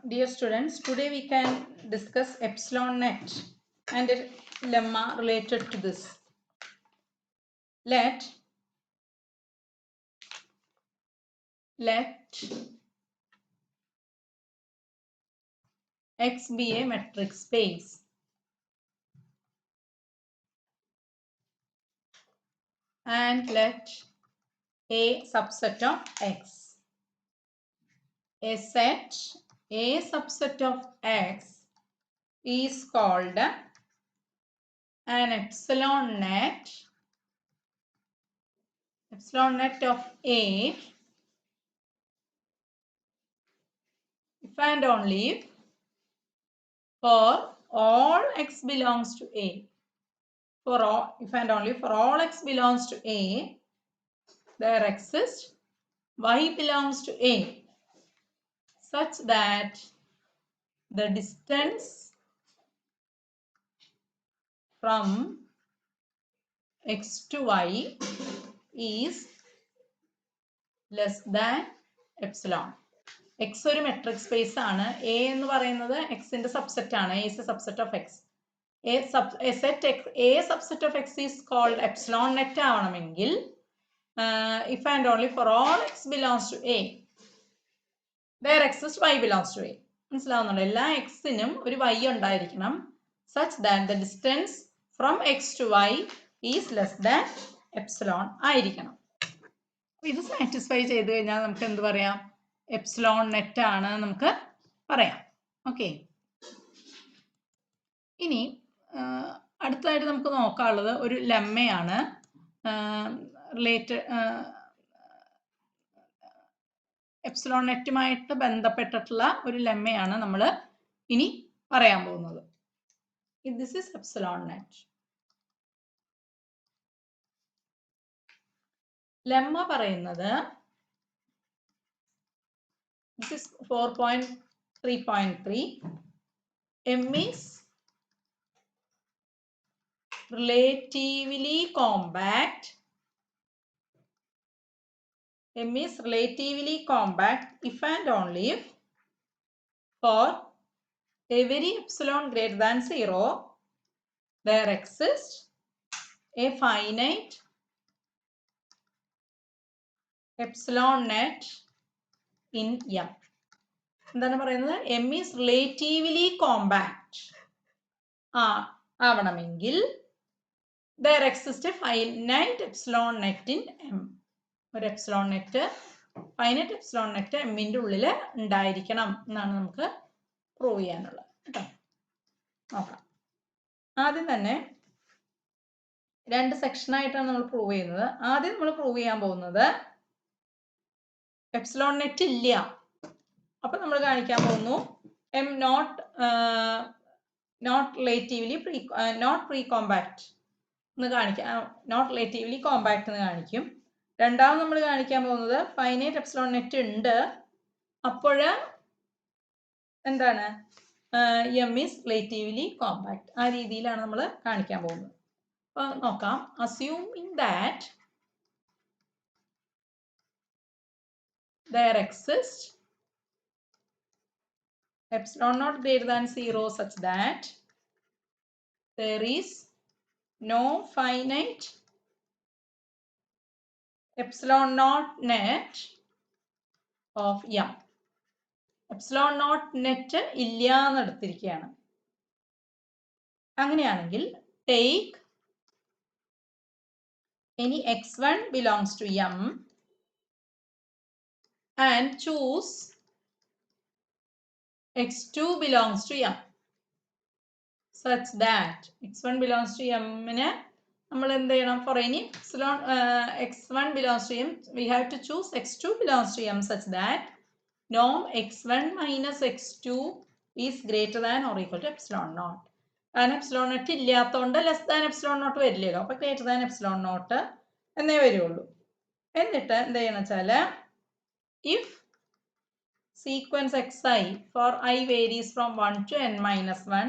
Dear students, today we can discuss epsilon net and a lemma related to this. Let X be a metric space and let A subset of X. A subset of X is called an epsilon net of A if and only for all X belongs to A. If and only for all X belongs to A, there exists Y belongs to A such that the distance from X to Y is less than epsilon. X ഒരു metric space ആണ്. A എന്ന് പറയുന്നത് X ന്റെ subset ആണ്. A is a subset of X. A subset of X is called epsilon net ആവണമെങ്കിൽ if and only for all X belongs to A, there exists Y belongs to A. മനസ്സിലാവുന്നുണ്ടോ? എല്ലാ Xനും ഒരു Y ഉണ്ടായിരിക്കണം such that the distance from X to Y is less than epsilon ആയിരിക്കണം. ഇത് satisfy ചെയ്ത് കഴിഞ്ഞാൽ നമുക്ക് എന്ത് പറയാം? എപ്സിലോൺ നെറ്റ് ആണ് നമുക്ക് പറയാം. ഓക്കെ, ഇനി അടുത്തതായിട്ട് നമുക്ക് നോക്കാനുള്ളത് ഒരു ലെമ്മയാണ്. എപ്സിലോൺ നെറ്റുമായിട്ട് ബന്ധപ്പെട്ടിട്ടുള്ള ഒരു ലെമ്മയാണ് നമ്മൾ ഇനി പറയാൻ പോകുന്നത്. This is epsilon net. Lemma പറയുന്നത് this is 4.3.3. M is relatively compact. M is relatively compact if and only if for every epsilon greater than 0 there exists a finite epsilon net in M. എന്താണ് പറയുന്നത്? M is relatively compact ആവണമെങ്കിൽ there exists a finite epsilon net in M. ഒരു epsilon net, finite epsilon net എമ്മിൻ്റെ ഉള്ളിൽ ഉണ്ടായിരിക്കണം എന്നാണ് നമുക്ക് prove ചെയ്യാനുള്ളത് കേട്ടോ. നോക്കാം. ആദ്യം തന്നെ രണ്ട് സെക്ഷനായിട്ടാണ് നമ്മൾ പ്രൂവ് ചെയ്യുന്നത്. ആദ്യം നമ്മൾ പ്രൂവ് ചെയ്യാൻ പോകുന്നത് എപ്സിലോൺ നെറ്റ് ഇല്ല. അപ്പൊ നമ്മൾ കാണിക്കാൻ പോകുന്നു എം നോട്ട് പ്രീ കോമ്പാക്ട് എന്ന് കാണിക്കാം. നോട്ട് റിലേറ്റീവ്ലി കോമ്പാക്ട് എന്ന് കാണിക്കും. രണ്ടാമത് നമ്മൾ കാണിക്കാൻ പോകുന്നത് ഫൈനൈറ്റ് എപ്സിലോൺ നെറ്റ് ഉണ്ട്, അപ്പോൾ എന്താണ് എം ഈസ് റിലേറ്റീവ്ലി കോമ്പാക്ട്. ആ രീതിയിലാണ് നമ്മൾ കാണിക്കാൻ പോകുന്നത്. അപ്പൊ നോക്കാം. Assuming that there exists epsilon not greater than 0 such that there is no finite epsilon naught net of M. epsilon naught net ഇല്ല എന്ന് എടുത്തിരിക്കുകയാണ്. അങ്ങനെയാണെങ്കിൽ take any x1 belongs to M and choose x2 belongs to M such that x1 belongs to M നെ നമ്മൾ എന്ത് ചെയ്യണം? for any epsilon x1 belongs to M we have to choose x2 belongs to M such that norm x1 minus x2 is greater than or equal to epsilon naught. കാരണം epsilon naught ഇല്ലാത്തതുകൊണ്ട് less than epsilon naught വരില്ലല്ലോ. അപ്പൊ greater than epsilon naught എന്നേ വരുള്ളൂ. എന്നിട്ട് എന്ത് ചെയ്യണം വെച്ചാൽ if sequence xi for I varies from 1 to n minus 1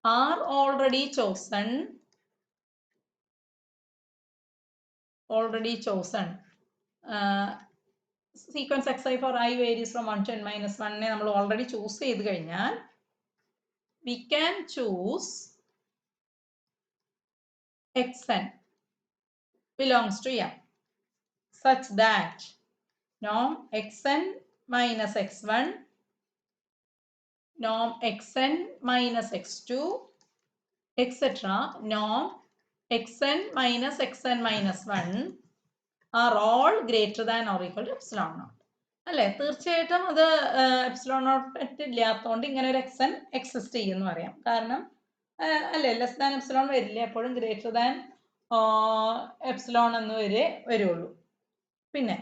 are already chosen sequence xi for I varies from 1 to n minus 1 we already choose ചെയ്തു കഴിഞ്ഞാൽ we can choose xn belongs to m such that norm xn minus x1, norm xn minus x2, etc. norm xn minus xn minus 1 are all greater than or equal to epsilon naught. അല്ലേ, തീർച്ചയായിട്ടും അത് epsilon naught ഇല്ലാത്തതുകൊണ്ട് ഇങ്ങനെ ഒരു എക്സൻ exist ചെയ്യുമെന്ന് പറയാം. കാരണം അല്ലേ, ലെസ് ദാൻ എപ്സിലോൺ വരില്ല, എപ്പോഴും ഗ്രേറ്റർ ദാൻ എപ്സിലോൺ എന്ന് വരുള്ളൂ. പിന്നെ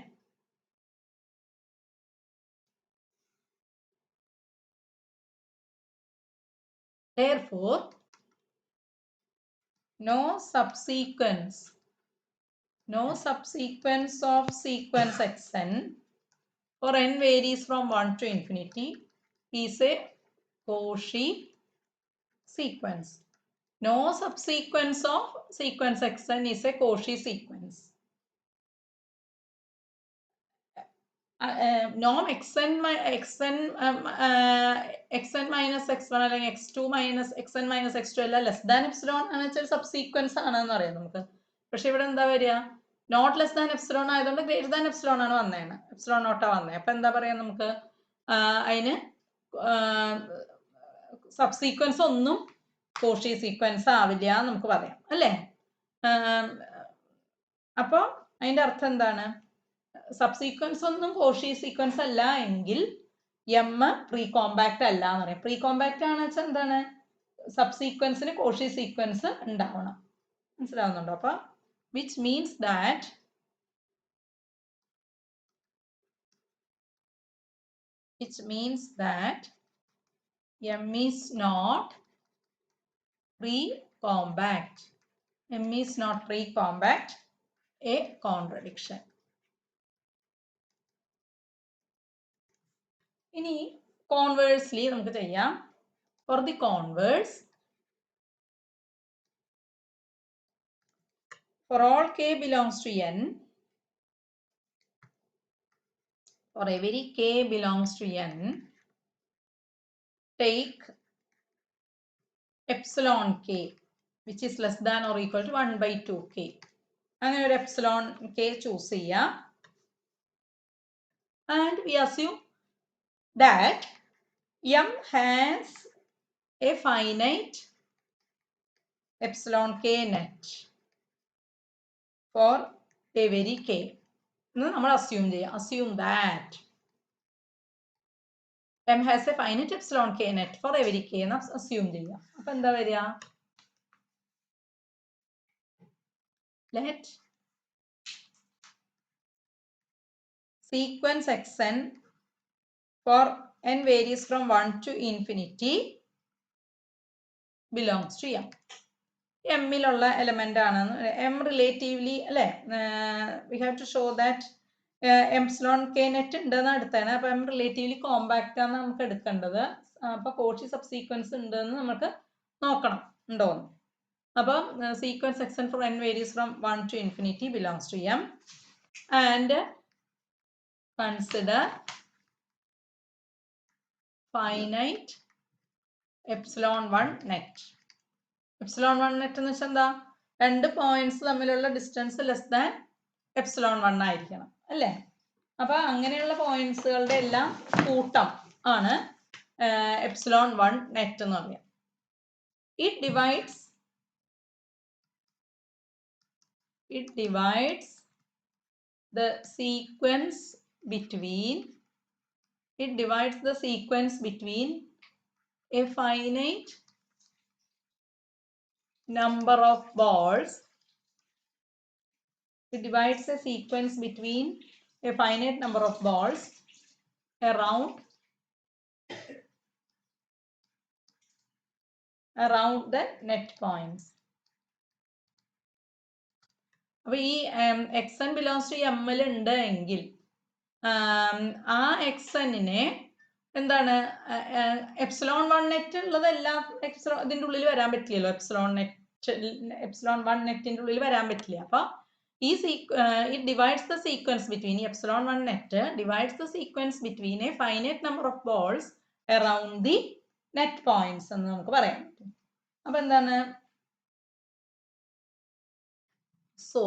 therefore no subsequence of sequence xn for n varies from 1 to infinity is a Cauchy sequence. No subsequence of sequence xn is a Cauchy sequence. Norm xn minus x1 അല്ലെങ്കിൽ x2 minus xn minus x2 അല്ല less than epsilon എന്ന് വെച്ചാൽ subsequence ആണെന്ന് അറിയാം നമുക്ക്. പക്ഷെ ഇവിടെ എന്താ വരിക, നോട്ട് ലെസ് ദാൻ എപ്സിലോൺ ആയതുകൊണ്ട് ഗ്രേറ്റർ ദാൻ എപ്സിലോൺ ആണ് വന്നേണ്, എപ്സിലോൺ നോട്ടാ വന്നേ. അപ്പൊ എന്താ പറയാ, നമുക്ക് അതിന് സബ്സീക്വൻസ് ഒന്നും കോഷി സീക്വൻസ് ആവില്ല എന്ന് നമുക്ക് പറയാം അല്ലേ. അപ്പൊ അതിന്റെ അർത്ഥം എന്താണ്, സബ്സീക്വൻസ് ഒന്നും കോഷി സീക്വൻസ് അല്ല എങ്കിൽ എം പ്രീ കോമ്പാക്ട് അല്ല എന്ന് പറയാം. പ്രീ കോമ്പാക്ട് ആണെന്ന് വെച്ചാൽ എന്താണ്, സബ്സീക്വൻസിന് കോഷി സീക്വൻസ് ഉണ്ടാവണം. മനസ്സിലാവുന്നുണ്ടോ? അപ്പൊ which means that M is not pre-compact. M is not pre-compact, a contradiction. ഇനി conversely നമുക്ക് ചെയ്യാം. For the converse, for all k belongs to n, for every k belongs to n, take epsilon k which is less than or equal to 1 by 2k. അങ്ങനെ ഒരു epsilon k choose ചെയ്യാം. And we assume that m has a finite epsilon k net for every k. നമ്മൾ assume ചെയ്യാം. Assume that m has a finite epsilon k net for every k എന്ന് assume ചെയ്യാം. അപ്പൊ എന്താ വരിക, let sequence xn for n varies from 1 to infinity belongs to m. m ലുള്ള element ആണെന്ന്, m relatively അല്ലെ, we have to show that epsilon K net ഉണ്ടെന്ന് എടുത്താണ്. അപ്പൊ m റിലേറ്റീവ്ലി കോമ്പാക്റ്റ് ആണ് നമുക്ക് എടുക്കേണ്ടത്. അപ്പൊ കോഷി സബ്സീക്വൻസ് ഉണ്ടെന്ന് നമുക്ക് നോക്കണം ഉണ്ടോന്ന്. അപ്പൊ sequence xn for n varies from 1 to infinity belongs to m and consider finite epsilon 1 net. epsilon 1 net എന്ന് വെച്ചാൽ എന്താ, രണ്ട് പോയിന്റ്സ് തമ്മിലുള്ള ഡിസ്റ്റൻസ് ലെസ് ദാൻ epsilon 1 ആയിരിക്കണം അല്ലേ. അപ്പൊ അങ്ങനെയുള്ള പോയിന്റ്സുകളുടെ എല്ലാം കൂട്ടം ആണ് epsilon 1 net എന്ന് പറയാം. It divides the sequence between a finite number of balls. It divides a sequence between a finite number of balls around the net points. അപ്പൊ ഈ xn belongs to m ൽ ഉണ്ട് എങ്കിൽ ആ xnനെ എന്താണ്, എപ്സിലോൺ 1 നെറ്റ് ഉള്ളതെല്ലാം ഇതിന്റെ ഉള്ളിൽ വരാൻ പറ്റില്ലല്ലോ, എപ്സിലോൺ 1 നെറ്റിന്റെ ഉള്ളിൽ വരാൻ പറ്റില്ല. അപ്പൊ it divides the sequence between epsilon 1 net divides the sequence between a finite number of balls around the net points എന്ന് നമുക്ക് പറയാം. അപ്പൊ എന്താണ്? So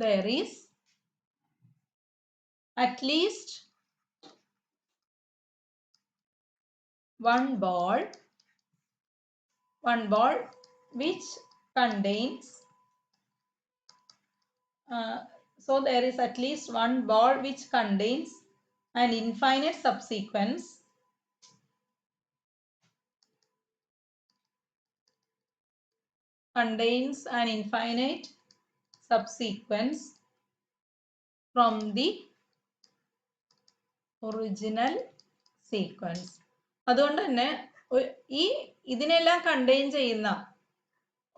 there is at least one ball which contains so there is at least one ball which contains an infinite subsequence from the original sequence. അതുകൊണ്ട് തന്നെ ഇതിനെല്ലാം contain ചെയ്യുന്ന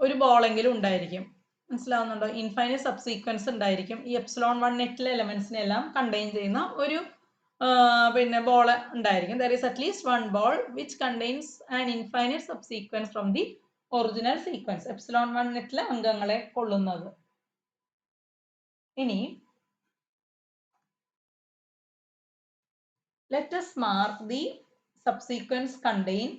ഒരു ബോളെങ്കിലും ഉണ്ടായിരിക്കും. മനസ്സിലാവുന്നുണ്ടോ? ഇൻഫൈനൈറ്റ് സബ്സീക്വൻസ് ഉണ്ടായിരിക്കും. ഈ എപ്സിലോൺ 1 നെറ്റിലെ എലമെന്റ്സിനെല്ലാം കണ്ടെയ്ൻ ചെയ്യുന്ന ഒരു പിന്നെ ബോൾ ഉണ്ടായിരിക്കും. There is at least one ball which contains an infinite subsequence from the original sequence. Epsilon 1 നെറ്റിലെ അംഗങ്ങളെ കൊള്ളുന്നത്. ഇനി let us mark the subsequence contained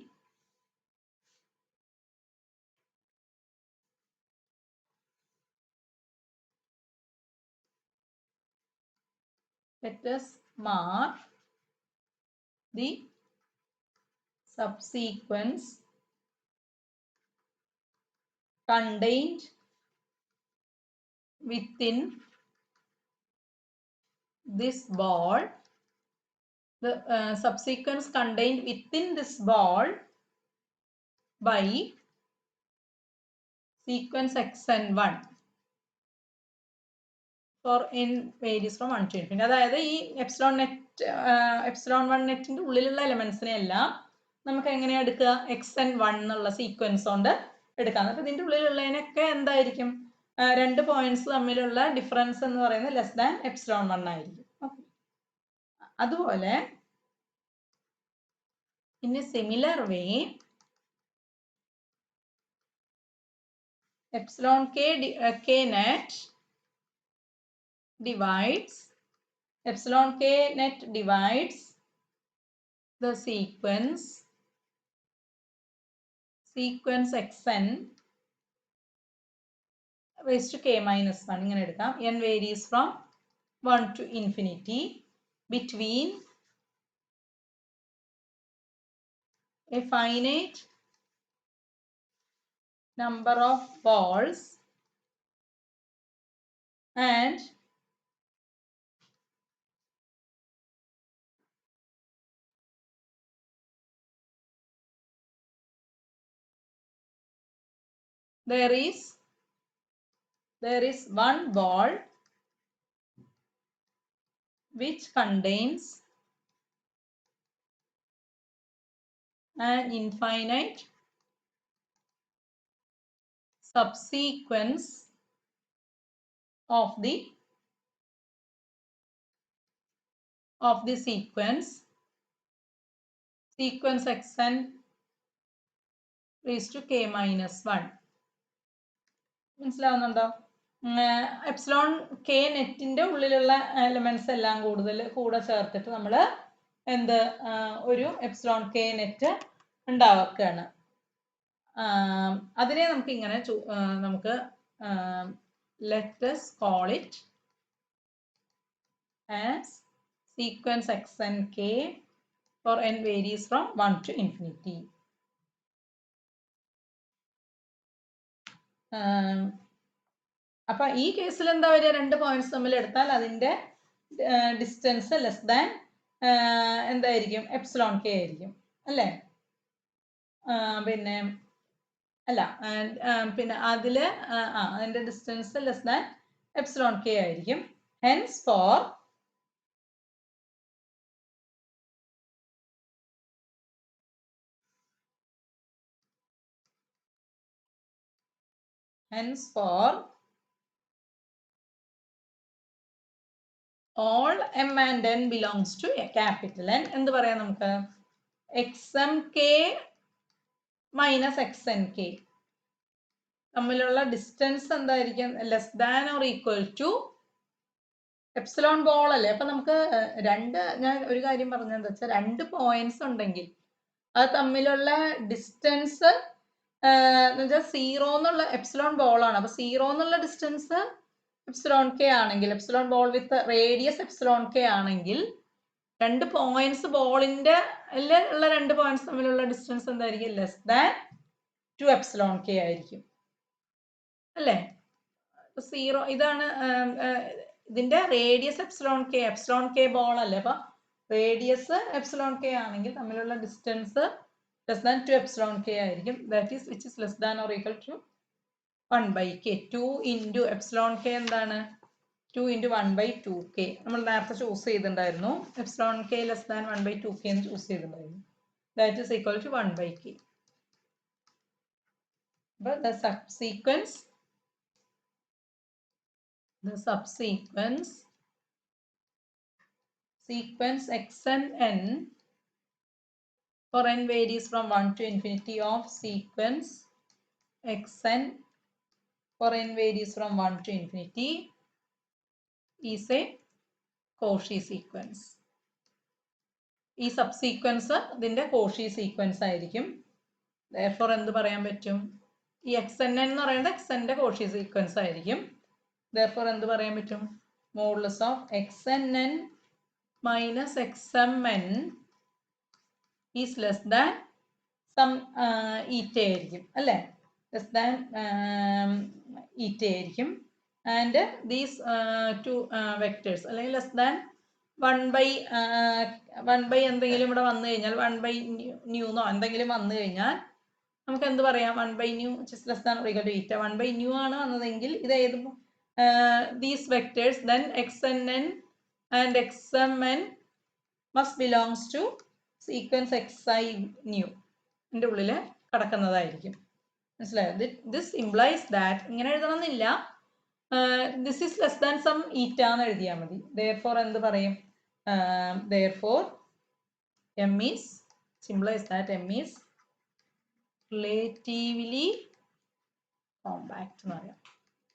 let us mark the subsequence contained within this ball. The subsequence contained within this ball by sequence xn1 for n varies from 1 to infinity. അതായത് ഈ epsilon 1 നെറ്റിന്റെ ഉള്ളിലുള്ള എലമെന്റ്സിനെ എല്ലാം നമുക്ക് എങ്ങനെയാ എടുക്കുക? xn1 എന്നുള്ള sequence കൊണ്ട് എടുക്കാം. അപ്പൊ ഇതിന്റെ ഉള്ളിലുള്ളതിനൊക്കെ എന്തായിരിക്കും? രണ്ട് പോയിന്റ്സ് തമ്മിലുള്ള ഡിഫറൻസ് എന്ന് പറയുന്നത് ലെസ് ദാൻ എപ്സിലോൺ 1 ആയിരിക്കും. അതുപോലെ in a similar way epsilon k net divides the sequence xn raised to k minus 1 ഇങ്ങനെ എടുക്കാം. n varies from 1 to infinity between a finite number of balls and there is one ball which contains an infinite subsequence of the sequence xn raised to k minus 1. മനസ്സിലാവുന്നുണ്ടോ? Epsilon K നെറ്റിന്റെ ഉള്ളിലുള്ള elements എല്ലാം കൂടെ ചേർത്തിട്ട് നമ്മൾ ഒരു epsilon K net ഉണ്ടാക്കുകയാണ്. അതിനെ നമുക്ക് ഇങ്ങനെ let us call it as sequence xnk for n varies from 1 to infinity. അപ്പൊ ഈ കേസിൽ എന്താ വരിക? രണ്ട് പോയിന്റ്സ് തമ്മിൽ എടുത്താൽ അതിന്റെ ഡിസ്റ്റൻസ് ലെസ് ദാൻ എന്തായിരിക്കും? എപ്സിലോൺ കെ ആയിരിക്കും അല്ലേ? പിന്നെ അല്ല പിന്നെ അതില് അതിന്റെ distance less than epsilon k ആയിരിക്കും. Hence for all m and n belongs to a capital N എന്ത് പറയാം നമുക്ക്? xmk minus xnk തമ്മിലുള്ള ഡിസ്റ്റൻസ് എന്തായിരിക്കും? Less than or equal to epsilon ball അല്ലേ. അപ്പൊ നമുക്ക് ഞാൻ ഒരു കാര്യം പറഞ്ഞതെന്ന് വെച്ചാൽ 2 പോയിന്റ്സ് ഉണ്ടെങ്കിൽ അത് തമ്മിലുള്ള ഡിസ്റ്റൻസ് എന്ന് വെച്ചാൽ 0 എന്നുള്ള എപ്സിലോൺ ബോൾ ആണ്. അപ്പൊ 0 എന്നുള്ള ഡിസ്റ്റൻസ് എപ്സിലോൺ കെ ആണെങ്കിൽ, എപ്സിലോൺ ബോൾ വിത്ത് റേഡിയസ് എപ്സിലോൺ കെ ആണെങ്കിൽ 2 പോയിന്റ്സ് ബോളിന്റെ ഉള്ള 2 പോയിന്റ്സ് തമ്മിലുള്ള ഡിസ്റ്റൻസ് എന്തായിരിക്കും? ലെസ് ദാൻ 2 എപ്സിലോൺ കെ ആയിരിക്കും അല്ലേ. 0 ഇതാണ് ഇതിന്റെ റേഡിയസ് എപ്സിലോൺ കെ ബോൾ അല്ലേ. അപ്പൊ റേഡിയസ് എപ്സിലോൺ കെ ആണെങ്കിൽ തമ്മിലുള്ള distance less than 2 epsilon k ആയിരിക്കും. That is which is less than or equal to 1/k. 2 into epsilon k എന്താണ്? 2 ഇൻറ്റു 1/2k. നമ്മൾ നേരത്തെ ചൂസ് ചെയ്തിട്ടുണ്ടായിരുന്നു. Epsilon K less than 1/2k എന്ന് ചൂസ് ചെയ്തിട്ടുണ്ടായിരുന്നു. That is equal to 1/k. But the subsequence sequence xn for n varies from 1 to infinity of sequence xn for n varies from 1 to infinity is a Cauchy sequence. ഈ subsequence ഇതിന്റെ Cauchy sequence ആയിരിക്കും. therefore എന്ത് പറയാൻ പറ്റും? ഈ xn എന്ന് പറയുന്നത് xnന്റെ Cauchy sequence ആയിരിക്കും. therefore എന്ത് പറയാൻ പറ്റും? modulus of xnn minus xmn is less than some eta ആയിരിക്കും അല്ലേ. ലെസ് ദാൻ eta ആയിരിക്കും. ആൻഡ് ദീസ് 2 വെക്ടേഴ്സ് അല്ലെങ്കിൽ ലെസ് ദാൻ 1/1 എന്തെങ്കിലും ഇവിടെ വന്നു കഴിഞ്ഞാൽ 1/nu എന്തെങ്കിലും വന്നു കഴിഞ്ഞാൽ നമുക്ക് എന്ത് പറയാം? 1/nu less than or equal to eta. 1/nu ആണ് വന്നതെങ്കിൽ ഇത് ഏത് these vectors then xnn and xmn must belongs to sequence xi nu ന്റെ ഉള്ളിൽ കിടക്കുന്നതായിരിക്കും. മനസ്സിലായോ? this implies that ഇങ്ങനെ എഴുതണമെന്നില്ല. this is less than some eta എന്ന് എഴുതിയാൽ മതി. therefore എന്ത് പറയും? therefore m is implies that m is relatively compact എന്ന് പറയാം.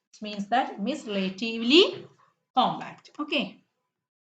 which means that m is relatively compact. Okay.